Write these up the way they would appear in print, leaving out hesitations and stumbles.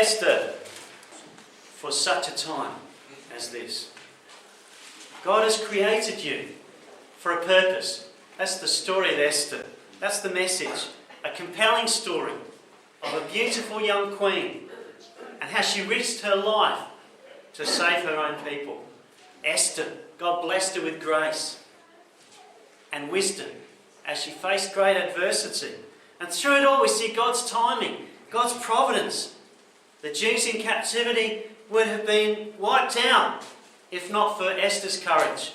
Esther for such a time as this. God has created you for a purpose. That's the story of Esther. That's the message. A compelling story of a beautiful young queen and how she risked her life to save her own people. Esther, God blessed her with grace and wisdom as she faced great adversity. And through it all we see God's timing, God's providence. The Jews in captivity would have been wiped out if not for Esther's courage.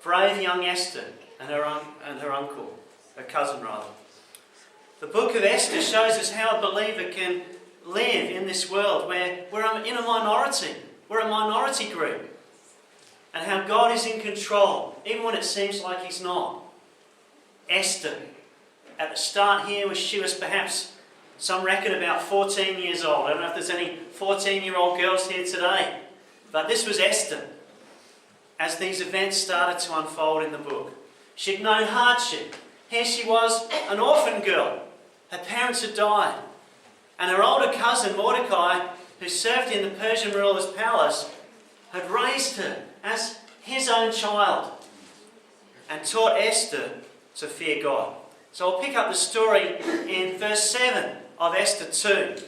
Brave young Esther and her uncle, her cousin rather. The book of Esther shows us how a believer can live in this world where we're in a minority. We're a minority group. And how God is in control, even when it seems like He's not. Esther, at the start here, she was perhaps, some reckon, about 14 years old. I don't know if there's any 14-year-old girls here today. But this was Esther, as these events started to unfold in the book. She'd known hardship. Here she was, an orphan girl. Her parents had died. And her older cousin, Mordecai, who served in the Persian ruler's palace, had raised her as his own child and taught Esther to fear God. So I'll pick up the story in verse 7 of Esther 2.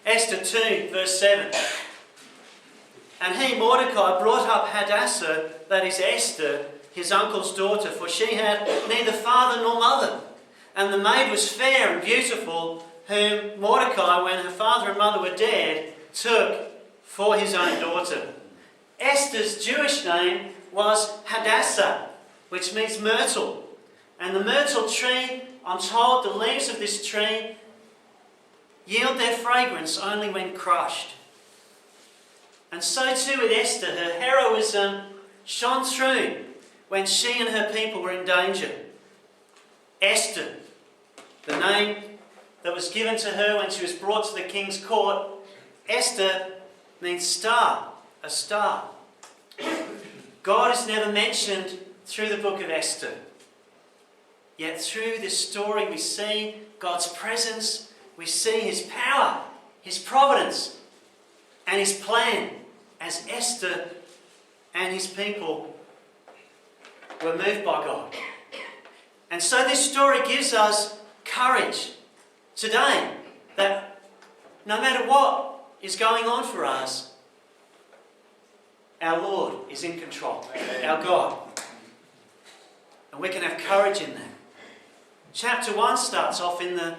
Esther 2, verse 7. And he, Mordecai, brought up Hadassah, that is Esther, his uncle's daughter, for she had neither father nor mother. And the maid was fair and beautiful, whom Mordecai, when her father and mother were dead, took for his own daughter. Esther's Jewish name was Hadassah, which means myrtle. And the myrtle tree, I'm told, the leaves of this tree yield their fragrance only when crushed. And so too with Esther, her heroism shone through when she and her people were in danger. Esther, the name that was given to her when she was brought to the king's court, Esther means star, a star. God is never mentioned through the book of Esther. Yet through this story we see God's presence, we see His power, His providence, and His plan as Esther and his people were moved by God. And so this story gives us courage today that no matter what is going on for us, our Lord is in control, our God. And we can have courage in that. Chapter 1 starts off in the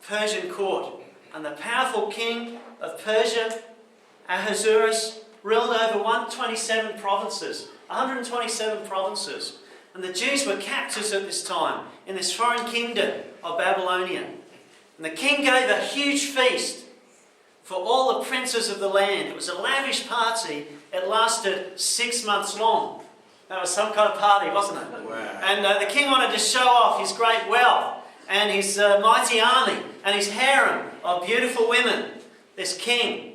Persian court, and the powerful king of Persia, Ahasuerus, ruled over 127 provinces, 127 provinces. And the Jews were captives at this time in this foreign kingdom of Babylonia. And the king gave a huge feast for all the princes of the land. It was a lavish party. It lasted 6 months long. That was some kind of party, wasn't it? Wow. And the king wanted to show off his great wealth and his mighty army and his harem of beautiful women, this king.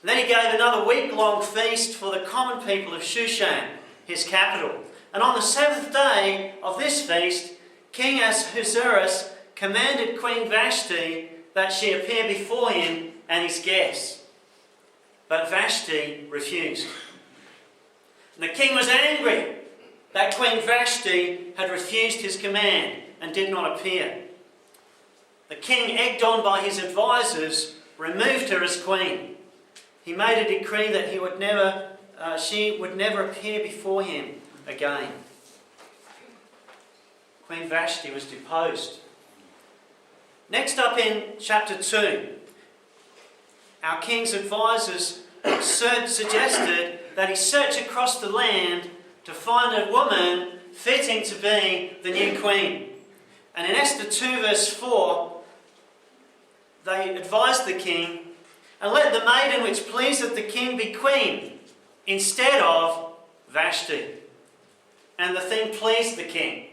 And then he gave another week-long feast for the common people of Shushan, his capital. And on the 7th day of this feast, King Ahasuerus commanded Queen Vashti that she appear before him and his guests. But Vashti refused. And the king was angry that Queen Vashti had refused his command and did not appear. The king, egged on by his advisors, removed her as queen. He made a decree that she would never appear before him again. Queen Vashti was deposed. Next up in chapter 2, our king's advisors suggested that he search across the land to find a woman fitting to be the new queen. And in Esther 2 verse 4, they advised the king, and let the maiden which pleaseth the king be queen instead of Vashti. And the thing pleased the king,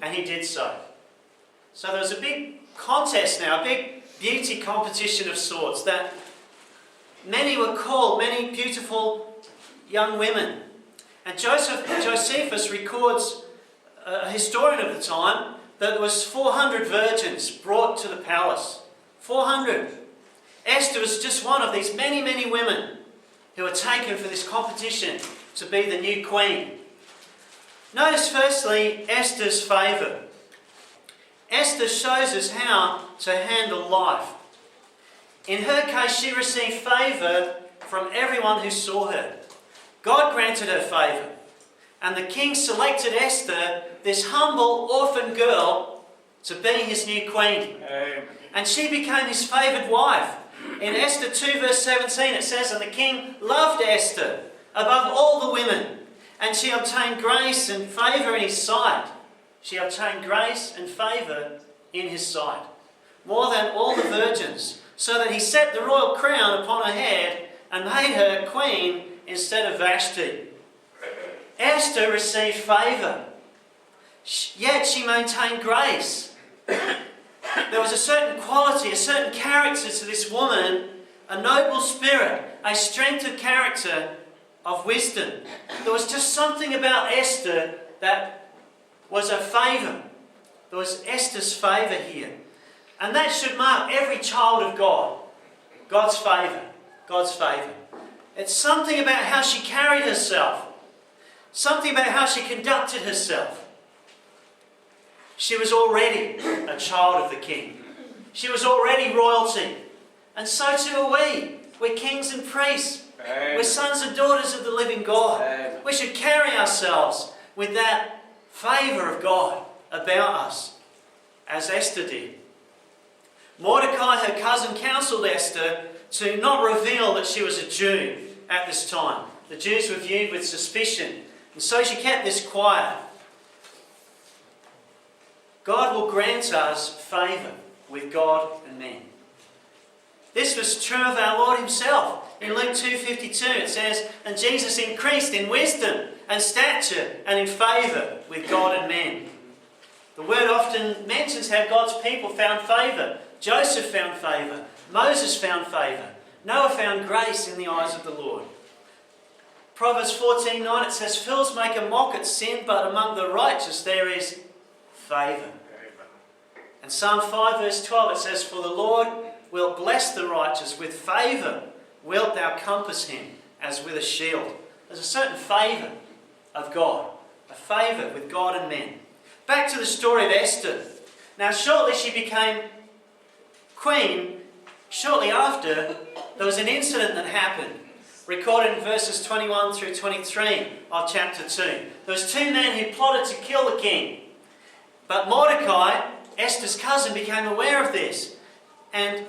and he did so. So there was a big contest now, a big beauty competition of sorts, that many were called, many beautiful young women. And Josephus records, a historian of the time, that there was 400 virgins brought to the palace. 400. Esther was just one of these many, many women who were taken for this competition to be the new queen. Notice firstly Esther's favour. Esther shows us how to handle life. In her case, she received favour from everyone who saw her. God granted her favour, and the king selected Esther, this humble orphan girl, to be his new queen. Amen. And she became his favoured wife. In Esther 2 verse 17 it says, "And the king loved Esther above all the women, and she obtained grace and favour in his sight." She obtained grace and favour in his sight, more than all the virgins, so that he set the royal crown upon her head and made her queen instead of Vashti. Esther received favour, yet she maintained grace. There was a certain quality, a certain character to this woman, a noble spirit, a strength of character, of wisdom. There was just something about Esther that was a favour. There was Esther's favour here. And that should mark every child of God. God's favour. God's favour. It's something about how she carried herself. Something about how she conducted herself. She was already a child of the king. She was already royalty. And so too are we. We're kings and priests. Amen. We're sons and daughters of the living God. Amen. We should carry ourselves with that favour of God about us, as Esther did. Mordecai, her cousin, counselled Esther to not reveal that she was a Jew at this time. The Jews were viewed with suspicion, and so she kept this quiet. God will grant us favour with God and men. This was true of our Lord himself. In Luke 2:52 it says, "And Jesus increased in wisdom and stature and in favour with God and men." The word often mentions how God's people found favour. Joseph found favour. Moses found favour. Noah found grace in the eyes of the Lord. Proverbs 14:9 it says, "Fools make a mock at sin, but among the righteous there is favour." And Psalm 5 verse 12 it says, "For the Lord will bless the righteous, with favour wilt thou compass him as with a shield." There's a certain favour of God, a favour with God and men. Back to the story of Esther. Now shortly she became queen. Shortly after, there was an incident that happened, recorded in verses 21 through 23 of chapter 2. There was two men who plotted to kill the king. But Mordecai, Esther's cousin, became aware of this, and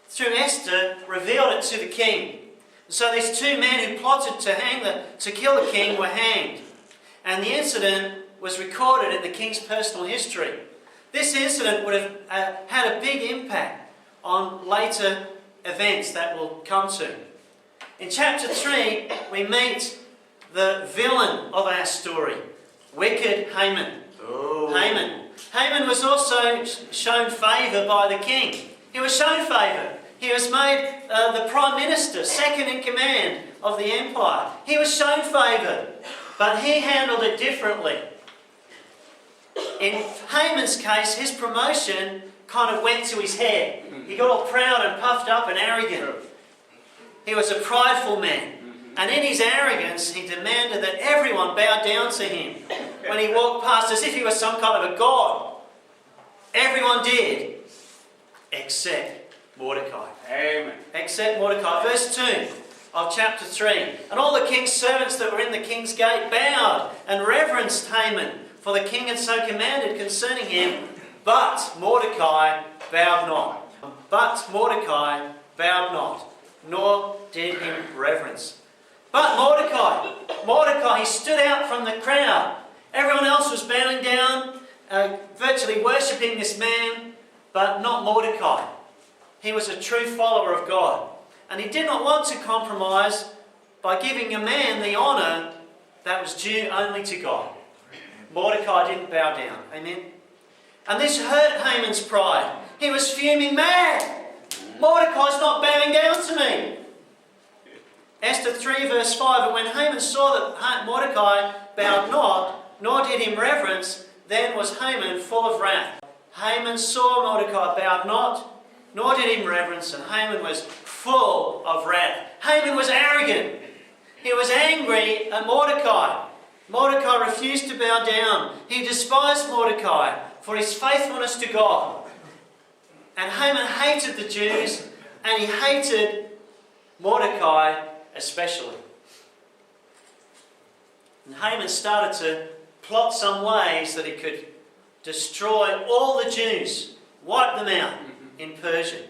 through Esther revealed it to the king. So these two men who plotted to kill the king were hanged. And the incident was recorded in the king's personal history. This incident would have had a big impact on later events that we'll come to. In chapter 3, we meet the villain of our story, wicked Haman. Haman was also shown favour by the king. He was shown favour. He was made the prime minister, second in command of the empire. He was shown favour, but he handled it differently. In Haman's case, his promotion kind of went to his head. He got all proud and puffed up and arrogant. He was a prideful man. And in his arrogance, he demanded that everyone bow down to him when he walked past, as if he was some kind of a god. Everyone did, except Mordecai. Amen. Except Mordecai. Verse 2 of chapter 3. "And all the king's servants that were in the king's gate bowed and reverenced Haman, for the king had so commanded concerning him. But Mordecai bowed not." But Mordecai bowed not, nor did him reverence. But Mordecai, he stood out from the crowd. Everyone else was bowing down, virtually worshipping this man, but not Mordecai. He was a true follower of God. And he did not want to compromise by giving a man the honour that was due only to God. Mordecai didn't bow down. Amen. And this hurt Haman's pride. He was fuming mad. Mordecai's not bowing down to me. Esther 3 verse 5, "And when Haman saw that Mordecai bowed not, nor did him reverence, Then was Haman full of wrath. Haman saw Mordecai bowed not, nor did him reverence, and Haman was full of wrath. Haman was arrogant. He was angry at Mordecai. Mordecai refused to bow down. He despised Mordecai for his faithfulness to God. And Haman hated the Jews, and he hated Mordecai especially. And Haman started to plot some ways that he could destroy all the Jews, wipe them out in Persia.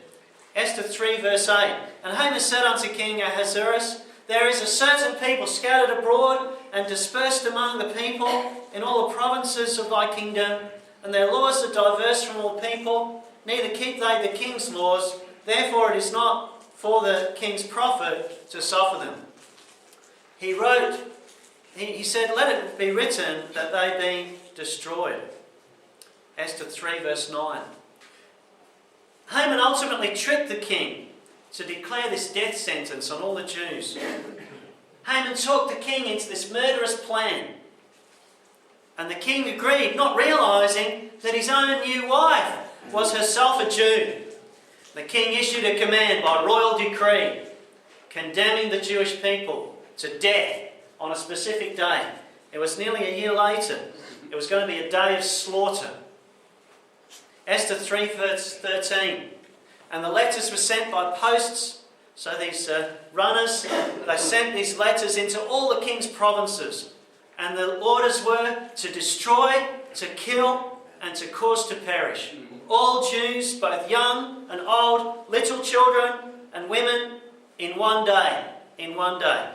Esther 3 verse 8. And Haman said unto King Ahasuerus, there is a certain people scattered abroad and dispersed among the people in all the provinces of thy kingdom, and their laws are diverse from all people, neither keep they the king's laws, therefore it is not for the king's profit to suffer them. He wrote, he said, let it be written that they be destroyed. Esther 3 verse 9. Haman ultimately tricked the king to declare this death sentence on all the Jews. Haman talked the king into this murderous plan. And the king agreed, not realising that his own new wife was herself a Jew. The king issued a command by royal decree, condemning the Jewish people to death on a specific day. It was nearly a year later. It was going to be a day of slaughter. Esther 3 verse 13. And the letters were sent by posts. So these runners, they sent these letters into all the king's provinces. And the orders were to destroy, to kill, and to cause to perish all Jews, both young and old, little children and women, in one day. In one day.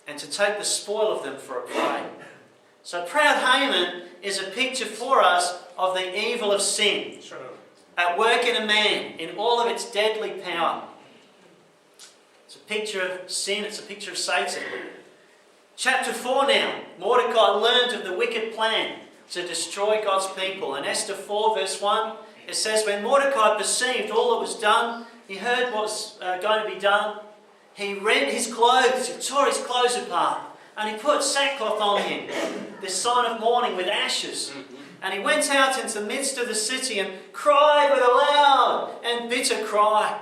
And to take the spoil of them for a prey. So proud Haman is a picture for us of the evil of sin at work in a man in all of its deadly power. It's a picture of sin, it's a picture of Satan. Chapter 4 now, Mordecai learned of the wicked plan to destroy God's people. In Esther 4 verse 1, it says, when Mordecai perceived all that was done, he heard what was going to be done, he rent his clothes, he tore his clothes apart, and he put sackcloth on him, this sign of mourning with ashes. And he went out into the midst of the city and cried with a loud and bitter cry.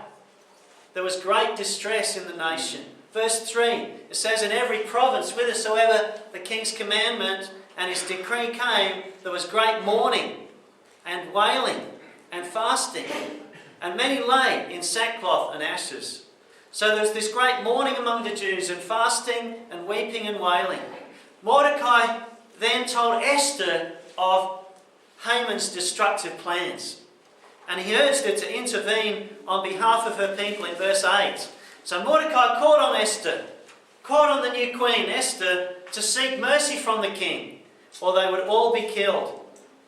There was great distress in the nation. Verse 3, it says, in every province, whithersoever the king's commandment and his decree came, there was great mourning and wailing and fasting, and many lay in sackcloth and ashes. So there was this great mourning among the Jews, and fasting and weeping and wailing. Mordecai then told Esther of Haman's destructive plans, and he urged her to intervene on behalf of her people in verse 8. So Mordecai called on Esther, called on the new queen Esther, to seek mercy from the king, or they would all be killed.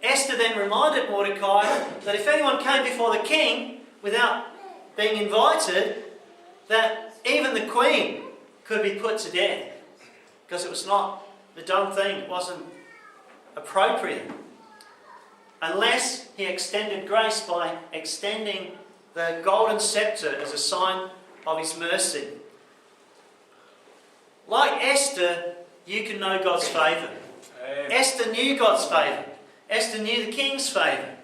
Esther then reminded Mordecai that if anyone came before the king without being invited, that even the queen could be put to death, because it was not the done thing, it wasn't appropriate, unless he extended grace by extending the golden scepter as a sign of his mercy. Like Esther, you can know God's favour. Esther knew God's favour. Esther knew the king's favour.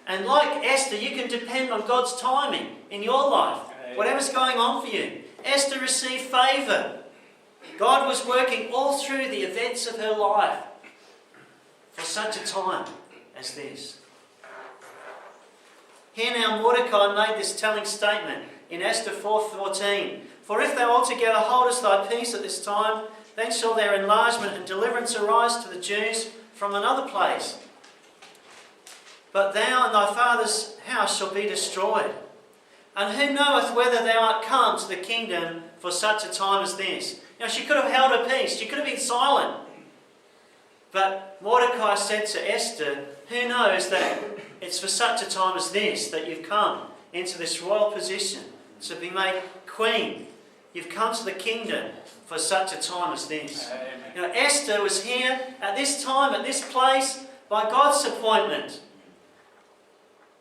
And like Esther, you can depend on God's timing in your life. Whatever's going on for you. Esther received favour. God was working all through the events of her life for such a time as this. Here now Mordecai made this telling statement in Esther 4:14. For if thou altogether holdest thy peace at this time, then shall their enlargement and deliverance arise to the Jews from another place. But thou and thy father's house shall be destroyed. And who knoweth whether thou art come to the kingdom for such a time as this? Now she could have held her peace. She could have been silent. But Mordecai said to Esther, who knows that it's for such a time as this that you've come into this royal position to be made queen. You've come to the kingdom for such a time as this. Now Esther was here at this time, at this place, by God's appointment,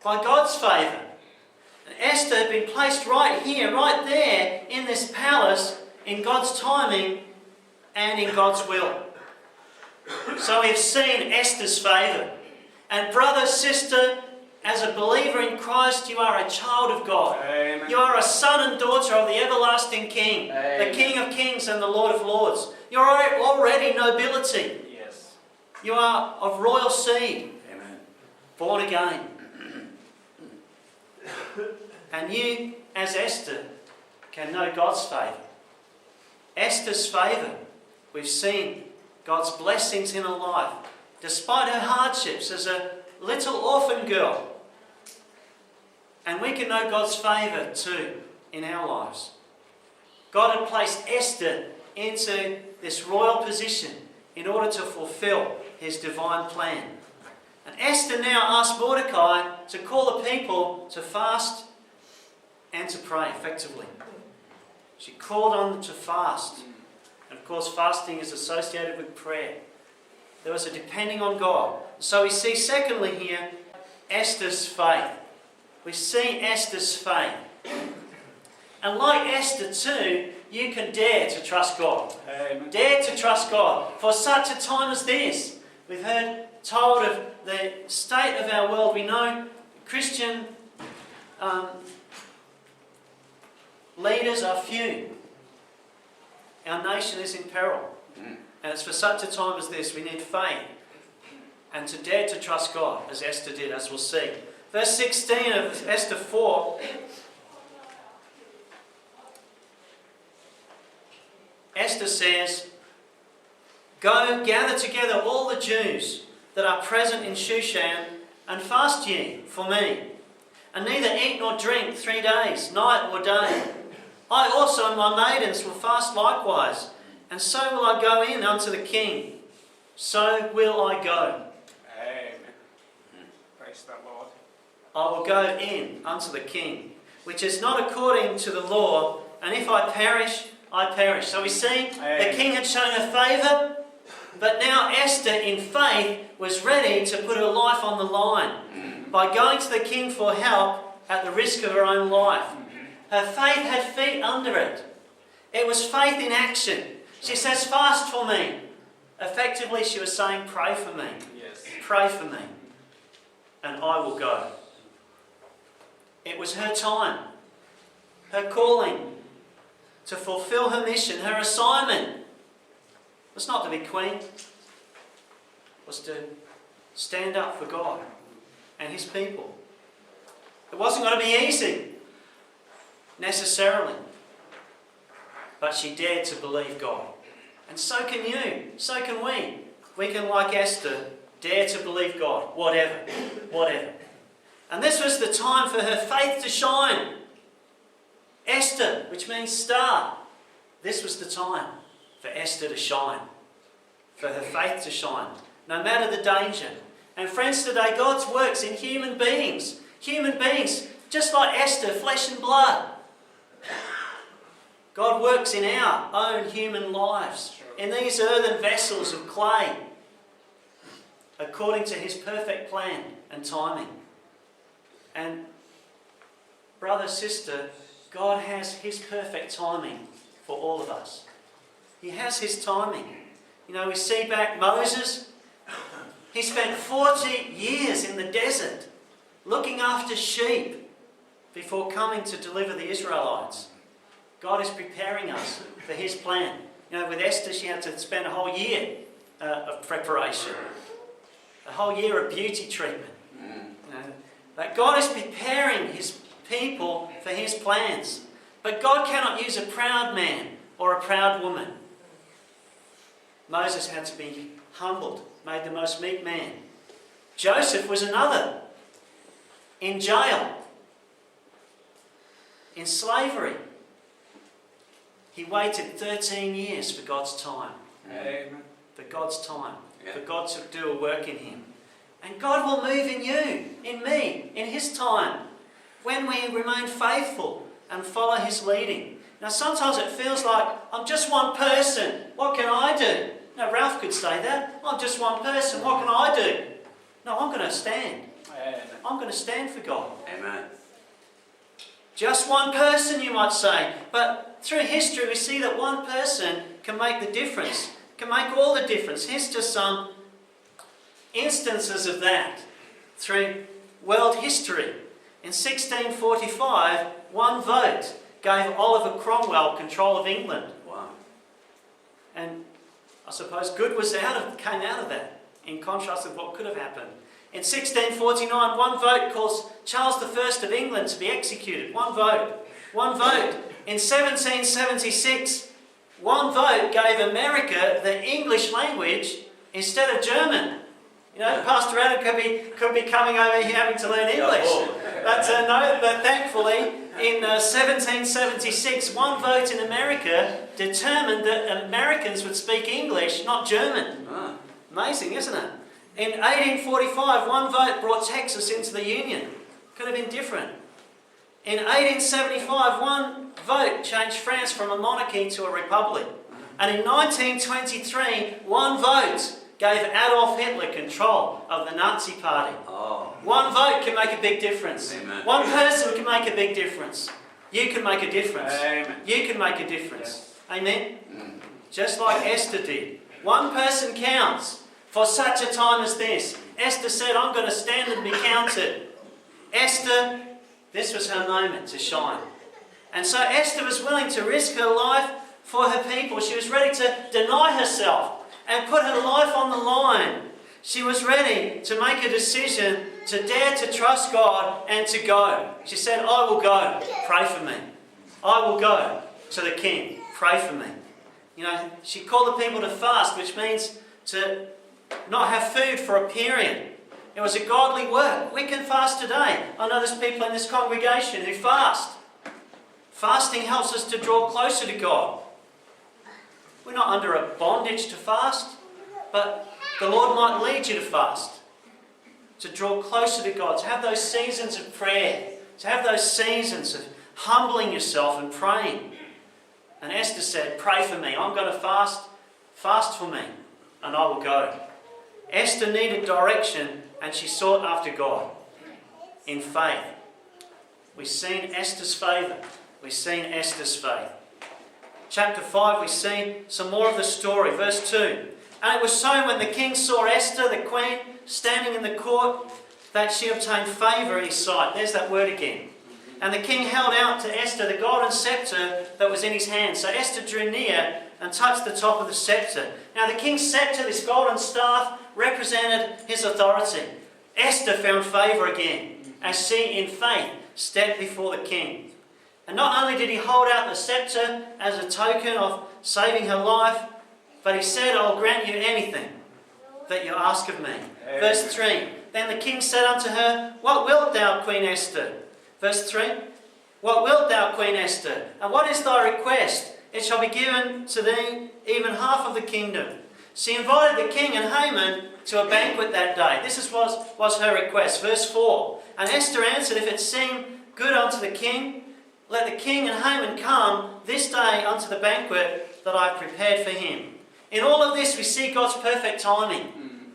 by God's favour. And Esther had been placed right here, right there, in this palace, in God's timing and in God's will. So we've seen Esther's favour. And brother, sister, as a believer in Christ, you are a child of God. Amen. You are a son and daughter of the everlasting King, Amen. the King of kings and the Lord of lords. You are already nobility. Yes. You are of royal seed, Amen. born again. And you, as Esther, can know God's favour. Esther's favour, we've seen God's blessings in her life, despite her hardships as a little orphan girl. And we can know God's favour too in our lives. God had placed Esther into this royal position in order to fulfill his divine plan. And Esther now asked Mordecai to call the people to fast and to pray effectively. She called on them to fast. And of course, fasting is associated with prayer. There was a depending on God. So we see secondly here, Esther's faith. We see Esther's faith. And like Esther too, you can dare to trust God. Amen. Dare to trust God for such a time as this. We've heard told of the state of our world. We know Christian leaders are few. Our nation is in peril. And it's for such a time as this we need faith and to dare to trust God, as Esther did, as we'll see. Verse 16 of Esther 4. Esther says, "Go, gather together all the Jews that are present in Shushan, and fast ye for me, and neither eat nor drink 3 days, night or day. I also and my maidens will fast likewise, and so will I go in unto the king. So will I go." Amen. Praise the Lord. I will go in unto the king, which is not according to the law, and if I perish, I perish. So we see the king had shown her favour, but now Esther in faith was ready to put her life on the line by going to the king for help at the risk of her own life. Her faith had feet under it. It was faith in action. She says, "Fast for me." Effectively, she was saying, "Pray for me. Yes. Pray for me, and I will go." It was her time, her calling to fulfill her mission, her assignment was not to be queen, was to stand up for God and his people. It wasn't going to be easy, necessarily, but she dared to believe God. And so can you, so can we. We can, like Esther, dare to believe God, whatever. And this was the time for her faith to shine. Esther, which means star. This was the time for Esther to shine, for her faith to shine, no matter the danger. And friends, today God's works in human beings, just like Esther, flesh and blood. God works in our own human lives, in these earthen vessels of clay, according to his perfect plan and timing. And brother, sister, God has his perfect timing for all of us. He has his timing. You know, we see back Moses. He spent 40 years in the desert looking after sheep before coming to deliver the Israelites. God is preparing us for his plan. You know, with Esther, she had to spend a whole year of preparation, a whole year of beauty treatment. You know, but God is preparing his people for his plans. But God cannot use a proud man or a proud woman. Moses had to be humbled, made the most meek man. Joseph was another, in jail, in slavery. He waited 13 years for God's time. Amen. For God's time. Yeah. For God to do a work in him. And God will move in you, in me, in his time, when we remain faithful and follow his leading. Now sometimes it feels like, I'm just one person, what can I do? Now Ralph could say that, I'm just one person, what can I do? No, I'm going to stand. Amen. I'm going to stand for God. Amen. Just one person, you might say. But through history we see that one person can make the difference, can make all the difference. Here's just some instances of that through world history. In 1645, one vote gave Oliver Cromwell control of England. Wow. And I suppose good came out of that, in contrast with what could have happened. In 1649, one vote caused Charles I of England to be executed. One vote. One vote. In 1776, one vote gave America the English language instead of German. You know, Pastor Adam could be coming over here having to learn English. But thankfully, in 1776, one vote in America determined that Americans would speak English, not German. Amazing, isn't it? In 1845, one vote brought Texas into the Union. Could have been different. In 1875, one vote changed France from a monarchy to a republic. And in 1923, one vote gave Adolf Hitler control of the Nazi Party. Oh. One vote can make a big difference. Amen. One person can make a big difference. You can make a difference. Amen. You can make a difference. Yes. Amen? Just like Esther did. One person counts for such a time as this. Esther said, I'm going to stand and be counted. Esther, this was her moment to shine. And so Esther was willing to risk her life for her people. She was ready to deny herself and put her life on the line. She was ready to make a decision to dare to trust God and to go. She said, I will go. Pray for me. I will go to the king. Pray for me. You know, she called the people to fast, which means to not have food for a period. It was a godly work. We can fast today. I know there's people in this congregation who fast. Fasting helps us to draw closer to God. We're not under a bondage to fast, but the Lord might lead you to fast, to draw closer to God, to have those seasons of prayer, to have those seasons of humbling yourself and praying. And Esther said, pray for me. I'm going to fast. Fast for me, and I will go. Esther needed direction, and she sought after God in faith. We've seen Esther's favour. We've seen Esther's faith. Chapter 5, we see some more of the story. Verse 2. And it was so when the king saw Esther, the queen, standing in the court, that she obtained favour in his sight. There's that word again. And the king held out to Esther the golden sceptre that was in his hand. So Esther drew near and touched the top of the sceptre. Now the king's sceptre, this golden staff, represented his authority. Esther found favour again, as she, in faith, stepped before the king. And not only did he hold out the sceptre as a token of saving her life, but he said, I will grant you anything that you ask of me. Amen. Verse 3. Then the king said unto her, What wilt thou, Queen Esther? Verse 3. What wilt thou, Queen Esther? And what is thy request? It shall be given to thee even half of the kingdom. She invited the king and Haman to a banquet that day. This was her request. Verse 4. And Esther answered, If it seem good unto the king, let the king and Haman come this day unto the banquet that I have prepared for him. In all of this we see God's perfect timing.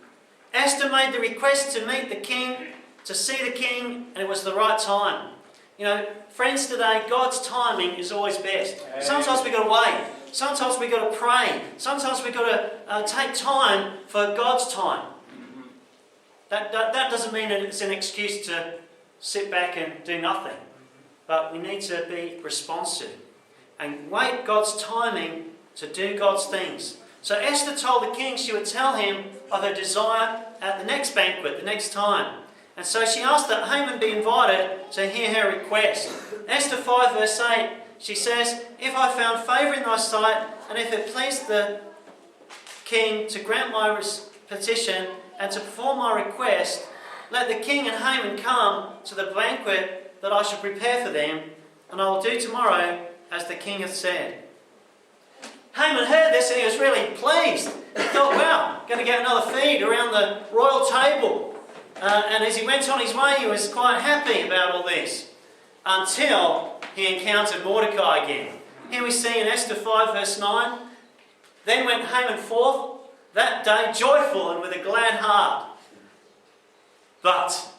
Esther made the request to meet the king, to see the king, and it was the right time. You know, friends, today, God's timing is always best. Sometimes we've got to wait. Sometimes we've got to pray. Sometimes we've got to take time for God's time. That doesn't mean that it's an excuse to sit back and do nothing. But we need to be responsive and wait God's timing to do God's things. So Esther told the king she would tell him of her desire at the next banquet, the next time. And so she asked that Haman be invited to hear her request. Esther 5 verse 8, she says, If I found favour in thy sight, and if it pleased the king to grant my petition and to perform my request, let the king and Haman come to the banquet that I shall prepare for them, and I will do tomorrow as the king hath said. Haman heard this and he was really pleased. He thought, wow, going to get another feed around the royal table. And as he went on his way, he was quite happy about all this, until he encountered Mordecai again. Here we see in Esther 5 verse 9, Then went Haman forth that day joyful and with a glad heart. But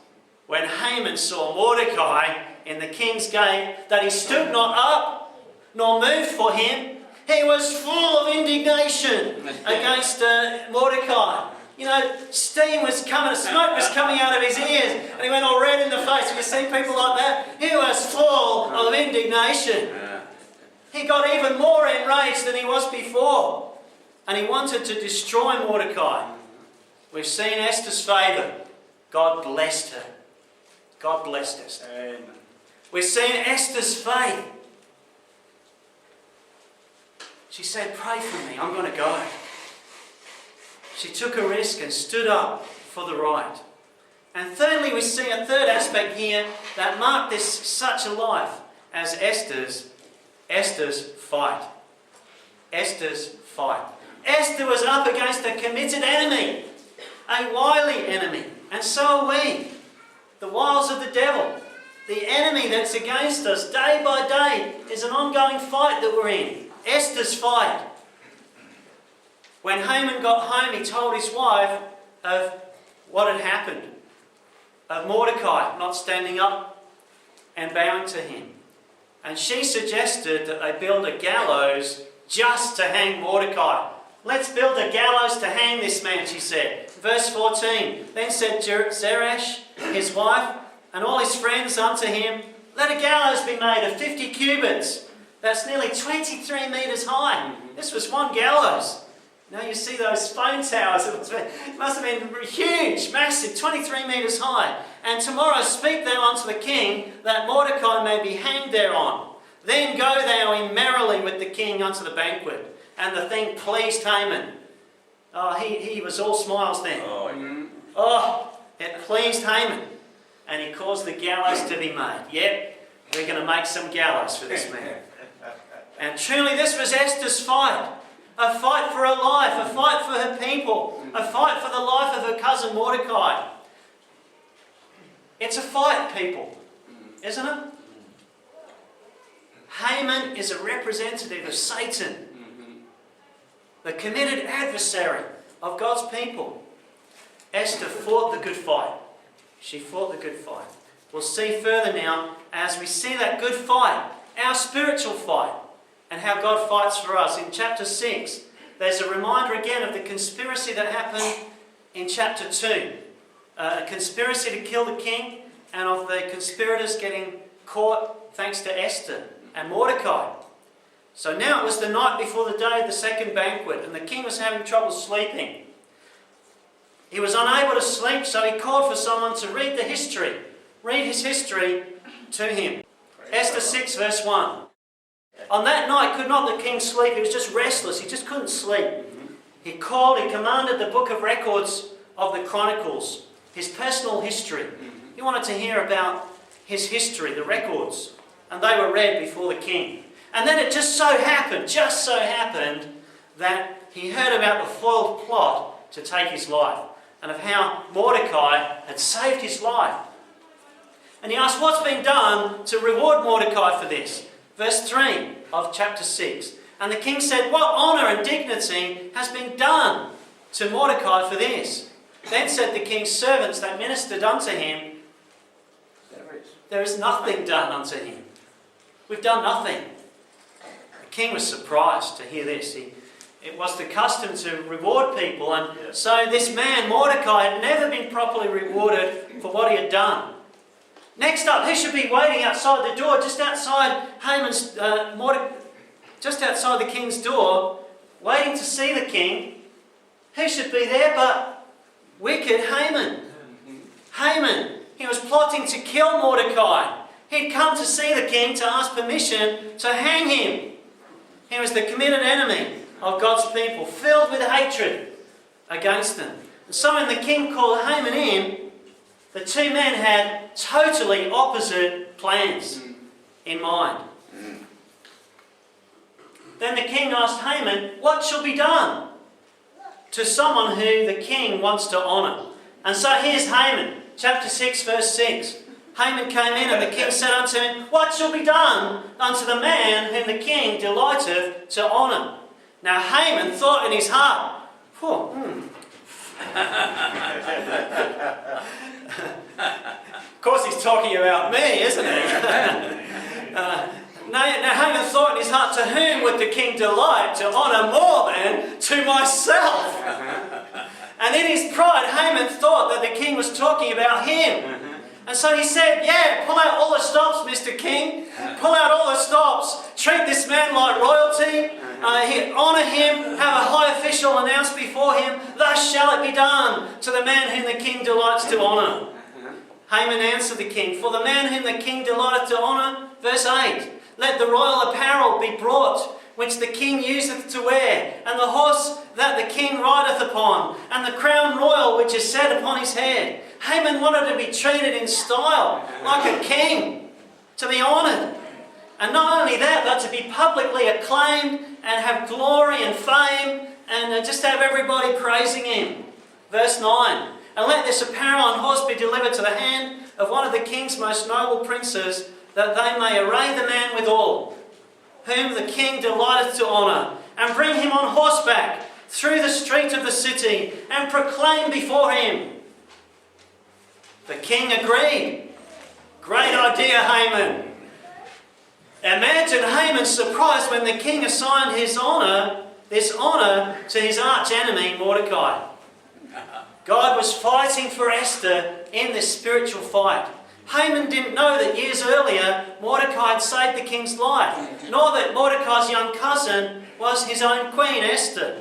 when Haman saw Mordecai in the king's gate, that he stood not up, nor moved for him, He was full of indignation against Mordecai. You know, steam was coming, smoke was coming out of his ears, and he went all red in the face. Have you seen people like that? He was full of indignation. He got even more enraged than he was before, and he wanted to destroy Mordecai. We've seen Esther's favour. God blessed her. God blessed Esther. Amen. We've seen Esther's faith. She said, "Pray for me, I'm going to go." She took a risk and stood up for the right. And thirdly, we see a third aspect here that marked this such a life as Esther's fight. Esther's fight. Esther was up against a committed enemy, a wily enemy, and so are we. The wiles of the devil, the enemy that's against us day by day, is an ongoing fight that we're in. Esther's fight. When Haman got home, he told his wife of what had happened, of Mordecai not standing up and bowing to him. And she suggested that they build a gallows just to hang Mordecai. "Let's build a gallows to hang this man," she said. Verse 14, "Then said Zeresh, his wife, and all his friends unto him, Let a gallows be made of 50 cubits. That's nearly 23 metres high." This was one gallows. Now you see those phone towers, it must have been huge, massive, 23 metres high. "And tomorrow speak thou unto the king, that Mordecai may be hanged thereon. Then go thou in merrily with the king unto the banquet." And the thing pleased Haman. Oh, he was all smiles then. Oh, it pleased Haman. And he caused the gallows to be made. Yep, we're going to make some gallows for this man. And truly this was Esther's fight. A fight for her life, a fight for her people, a fight for the life of her cousin Mordecai. It's a fight, people, isn't it? Haman is a representative of Satan, the committed adversary of God's people. Esther fought the good fight. She fought the good fight. We'll see further now as we see that good fight, our spiritual fight, and how God fights for us. In chapter 6, there's a reminder again of the conspiracy that happened in chapter 2. A conspiracy to kill the king, and of the conspirators getting caught thanks to Esther and Mordecai. So now it was the night before the day of the second banquet, and the king was having trouble sleeping. He was unable to sleep, so he called for someone to read his history to him. Esther 6 verse 1. On that night could not the king sleep. He was just restless. He just couldn't sleep. He commanded the book of records of the Chronicles, his personal history. He wanted to hear about his history, the records, and they were read before the king. And then it just so happened that he heard about the foiled plot to take his life, and of how Mordecai had saved his life. And he asked, what's been done to reward Mordecai for this? Verse 3 of chapter 6. And the king said, what honour and dignity has been done to Mordecai for this? Then said the king's servants that ministered unto him, there is nothing done unto him. We've done nothing. The king was surprised to hear this. It was the custom to reward people, and so this man, Mordecai, had never been properly rewarded for what he had done. Next up, who should be waiting outside the door, just outside just outside the king's door, waiting to see the king? Who should be there but wicked Haman? Haman, he was plotting to kill Mordecai. He'd come to see the king to ask permission to hang him. He was the committed enemy of God's people, filled with hatred against them. And so when the king called Haman in, the two men had totally opposite plans in mind. Then the king asked Haman, what shall be done to someone who the king wants to honour? And so here's Haman, chapter 6, verse 6. Haman came in, and the king said unto him, what shall be done unto the man whom the king delighteth to honour? Now Haman thought in his heart, Of course he's talking about me, isn't he? Now Haman thought in his heart, to whom would the king delight to honour more than to myself? And in his pride, Haman thought that the king was talking about him. And so he said, yeah, pull out all the stops, Mr. King. Pull out all the stops. Treat this man like royalty. Honour him. Have a high official announced before him. Thus shall it be done to the man whom the king delights to honour. Haman answered the king, for the man whom the king delighteth to honour, verse 8, let the royal apparel be brought, which the king useth to wear, and the horse that the king rideth upon, and the crown royal which is set upon his head. Haman wanted to be treated in style, like a king, to be honoured. And not only that, but to be publicly acclaimed and have glory and fame, and just have everybody praising him. Verse 9, and let this apparel and horse be delivered to the hand of one of the king's most noble princes, that they may array the man withal, whom the king delighteth to honour, and bring him on horseback through the street of the city, and proclaim before him. The king agreed. Great idea, Haman. Imagine Haman's surprise when the king assigned this honour to his arch enemy, Mordecai. God was fighting for Esther in this spiritual fight. Haman didn't know that years earlier Mordecai had saved the king's life, nor that Mordecai's young cousin was his own queen, Esther.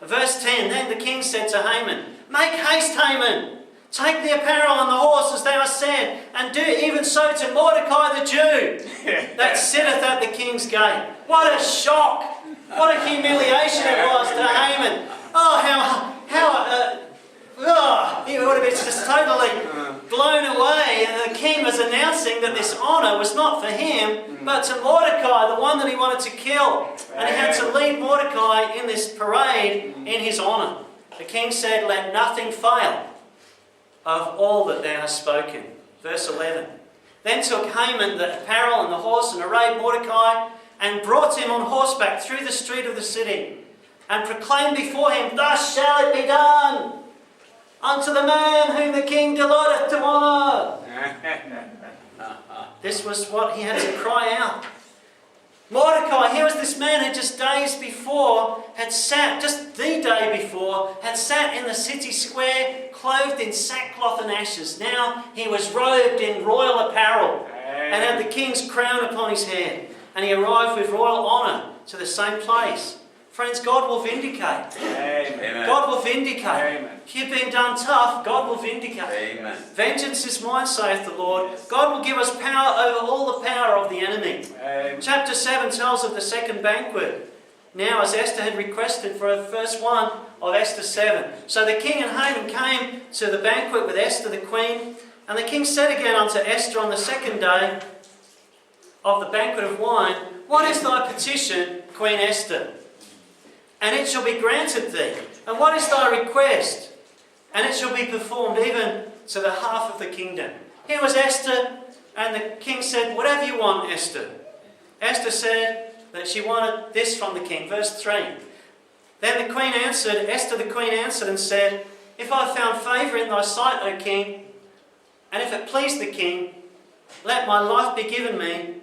Verse 10, then the king said to Haman, make haste, Haman, take the apparel and the horse as thou hast said, and do even so to Mordecai the Jew, that sitteth at the king's gate. What a shock! What a humiliation it was to Haman. He would have been just totally blown away. And the king was announcing that this honour was not for him, but to Mordecai, the one that he wanted to kill. And he had to lead Mordecai in this parade in his honour. The king said, let nothing fail of all that thou hast spoken. Verse 11. Then took Haman the apparel and the horse, and arrayed Mordecai, and brought him on horseback through the street of the city, and proclaimed before him, thus shall it be done unto the man whom the king delighteth to honour. This was what he had to cry out. Mordecai, here was this man who just days before had sat, just the day before, had sat in the city square, clothed in sackcloth and ashes. Now he was robed in royal apparel and had the king's crown upon his head. And he arrived with royal honour to the same place. Friends, God will vindicate. Amen. God will vindicate. Amen. If you've been done tough, God will vindicate. Amen. Vengeance is mine, saith the Lord. God will give us power over all the power of the enemy. Amen. Chapter 7 tells of the second banquet. Now, as Esther had requested for the first one of Esther 7. So the king and Haman came to the banquet with Esther the queen. And the king said again unto Esther on the second day of the banquet of wine, what is thy petition, Queen Esther? And it shall be granted thee. And what is thy request? And it shall be performed even to the half of the kingdom. Here was Esther, and the king said, whatever you want, Esther. Esther said that she wanted this from the king. Verse 3. Then the queen answered, Esther the queen answered and said, if I have found favour in thy sight, O king, and if it please the king, let my life be given me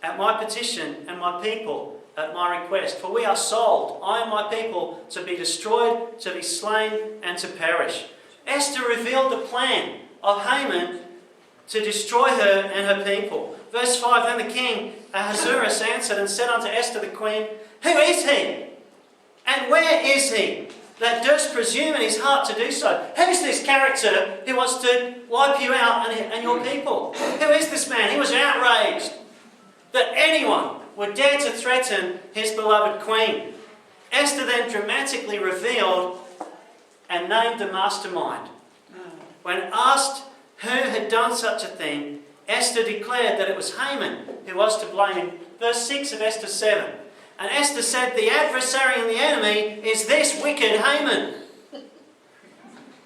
at my petition, and my people at my request. For we are sold, I and my people, to be destroyed, to be slain, and to perish. Esther revealed the plan of Haman to destroy her and her people. Verse 5, then the king Ahasuerus answered and said unto Esther the queen, who is he? And where is he that durst presume in his heart to do so? Who is this character who wants to wipe you out and your people? Who is this man? He was outraged that anyone would dare to threaten his beloved queen. Esther then dramatically revealed and named the mastermind. When asked who had done such a thing, Esther declared that it was Haman who was to blame. Verse 6 of Esther 7. And Esther said, the adversary and the enemy is this wicked Haman.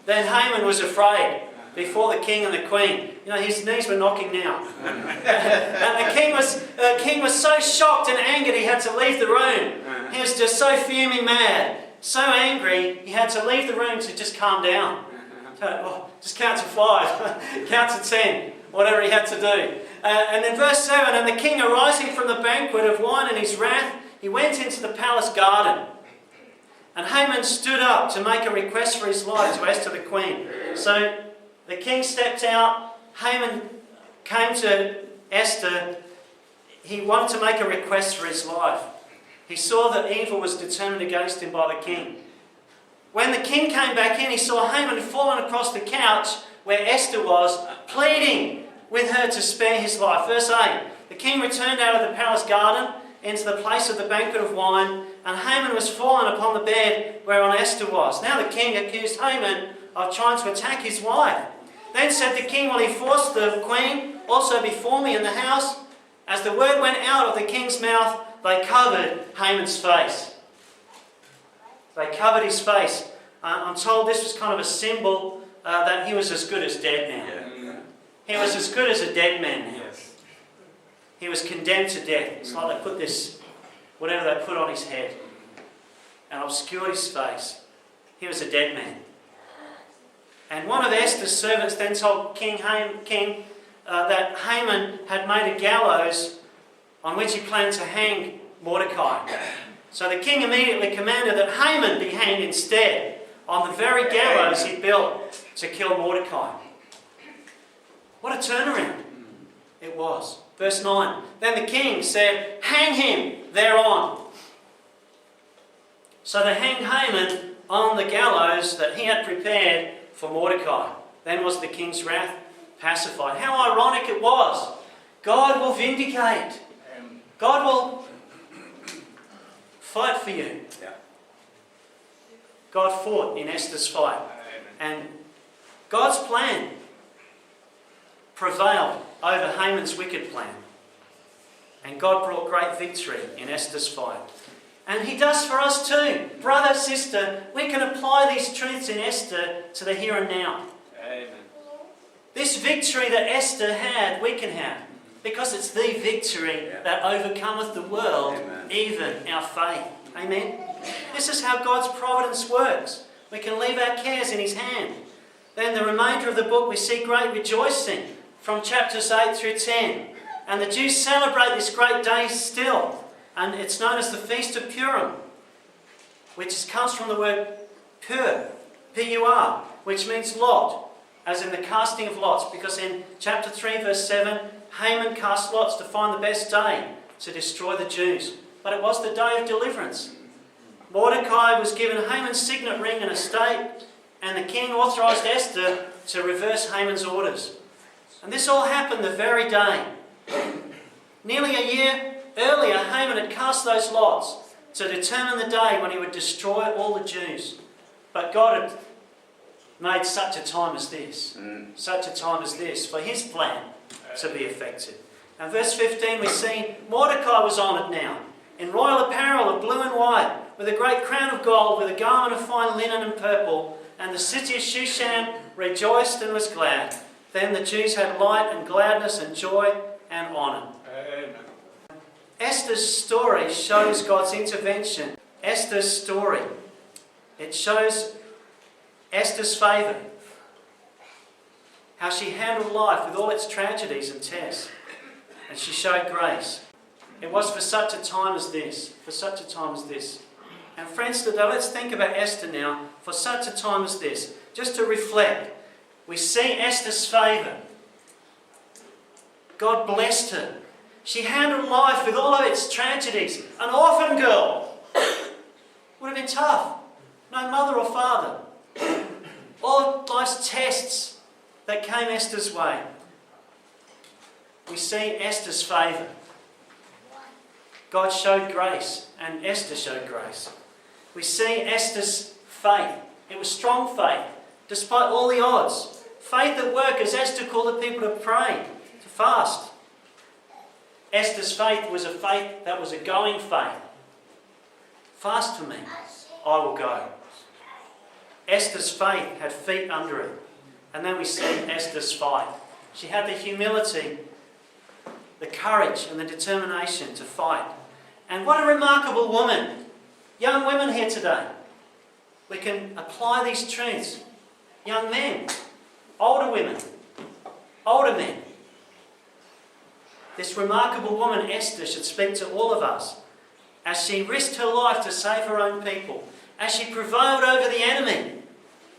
Then Haman was afraid before the king and the queen. You know, his knees were knocking now. And the king was so shocked and angered he had to leave the room. He was just so fuming mad, so angry, he had to leave the room to just calm down. Just count to 5, count to 10. whatever he had to do. And in verse 7, and the king arising from the banquet of wine in his wrath, he went into the palace garden. And Haman stood up to make a request for his life to Esther the queen. So the king stepped out. Haman came to Esther. He wanted to make a request for his life. He saw that evil was determined against him by the king. When the king came back in, he saw Haman fallen across the couch where Esther was, pleading with her to spare his life. Verse 8, the king returned out of the palace garden into the place of the banquet of wine, and Haman was fallen upon the bed whereon Esther was. Now the king accused Haman of trying to attack his wife. Then said the king, will he force the queen also before me in the house? As the word went out of the king's mouth, they covered Haman's face. They covered his face. I'm told this was kind of a symbol that he was as good as dead now. Yeah. He was as good as a dead man now. Yes. He was condemned to death. It's like they put this, whatever they put on his head, and obscured his face. He was a dead man. And one of Esther's servants then told King that Haman had made a gallows on which he planned to hang Mordecai. So the king immediately commanded that Haman be hanged instead on the very gallows he built to kill Mordecai. What a turnaround it was. Verse 9, then the king said, hang him thereon. So they hanged Haman on the gallows that he had prepared for Mordecai. Then was the king's wrath pacified. How ironic it was. God will vindicate. God will fight for you. Yeah. God fought in Esther's fight. And God's plan prevailed over Haman's wicked plan. And God brought great victory in Esther's fight. And he does for us too. Brother, sister, we can apply these truths in Esther to the here and now. Amen. This victory that Esther had, we can have. Because it's the victory that overcometh the world, Amen. even our faith. Amen? This is how God's providence works. We can leave our cares in his hand. Then the remainder of the book we see great rejoicing from chapters 8 through 10. And the Jews celebrate this great day still. And it's known as the Feast of Purim, which comes from the word pur, P-U-R, which means lot, as in the casting of lots. Because in chapter 3 verse 7, Haman cast lots to find the best day to destroy the Jews. But it was the day of deliverance. Mordecai was given Haman's signet ring and estate, and the king authorised Esther to reverse Haman's orders. And this all happened the very day. Nearly a year earlier, Haman had cast those lots to determine the day when he would destroy all the Jews. But God had made such a time as this, for his plan to be effected. And verse 15 we see Mordecai was honoured now, in royal apparel of blue and white, with a great crown of gold, with a garment of fine linen and purple, and the city of Shushan rejoiced and was glad. Then the Jews had light and gladness and joy and honour. Amen. Esther's story shows God's intervention. Esther's story, it shows Esther's favour. How she handled life with all its tragedies and tests. And she showed grace. It was for such a time as this. And friends, today let's think about Esther now for such a time as this. Just to reflect. We see Esther's favour. God blessed her. She handled life with all of its tragedies. An orphan girl. Would have been tough. No mother or father. All of life's tests that came Esther's way. We see Esther's favour. God showed grace and Esther showed grace. We see Esther's faith. It was strong faith, despite all the odds. Faith at work, as Esther called the people to pray, to fast. Esther's faith was a faith that was a going faith. Fast for me, I will go. Esther's faith had feet under it. And then we see Esther's fight. She had the humility, the courage and the determination to fight. And what a remarkable woman. Young women here today. We can apply these truths. Young men, older women, older men. this remarkable woman Esther should speak to all of us as she risked her life to save her own people, as she prevailed over the enemy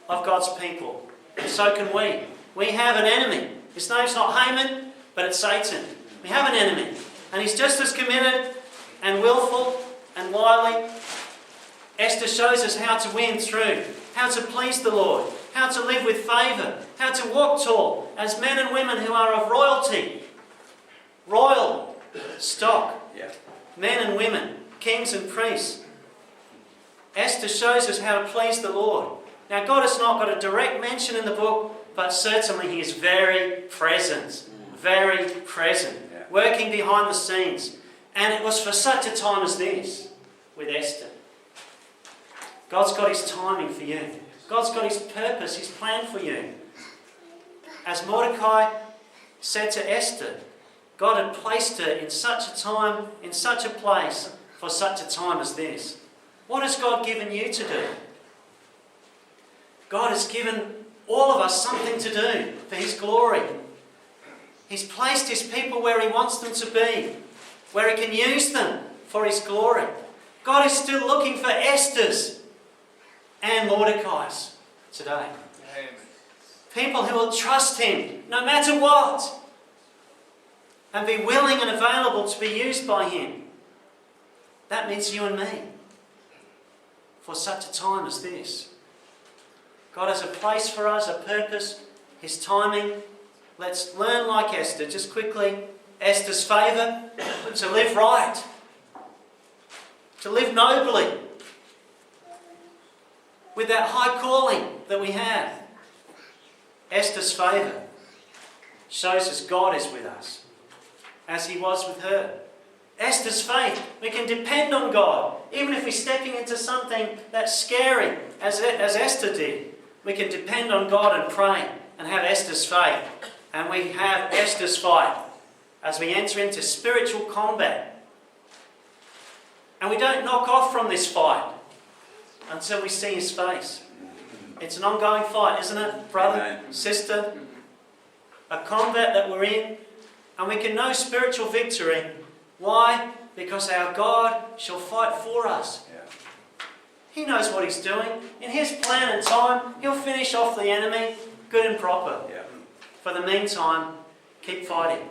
of God's people. And so can we. We have an enemy. His name's not Haman, but it's Satan. We have an enemy. And he's just as committed and willful and wily. Esther shows us how to win through, how to please the Lord, how to live with favour, how to walk tall as men and women who are of royalty, royal stock, men and women, kings and priests. Esther shows us how to please the Lord. Now, God has not got a direct mention in the book, but certainly He is very present, working behind the scenes. And it was for such a time as this with Esther. God's got His timing for you. God's got His purpose, His plan for you. As Mordecai said to Esther, God had placed her in such a time, in such a place, for such a time as this. What has God given you to do? God has given all of us something to do for His glory. He's placed His people where He wants them to be, where He can use them for His glory. God is still looking for Esthers and Mordecais today. Amen. People who will trust Him no matter what and be willing and available to be used by Him. That means you and me for such a time as this. God has a place for us, a purpose, His timing. Let's learn like Esther. Just quickly, Esther's favour, to live right, to live nobly, with that high calling that we have. Esther's favour shows us God is with us, as He was with her. Esther's faith, we can depend on God, even if we're stepping into something that's scary, as Esther did. We can depend on God and pray and have Esther's faith. And we have Esther's fight as we enter into spiritual combat. And we don't knock off from this fight until we see His face. It's an ongoing fight, isn't it, brother, sister? A combat that we're in. And we can know spiritual victory. Why? Because our God shall fight for us. He knows what He's doing. In His plan and time, He'll finish off the enemy good and proper. For the meantime, keep fighting.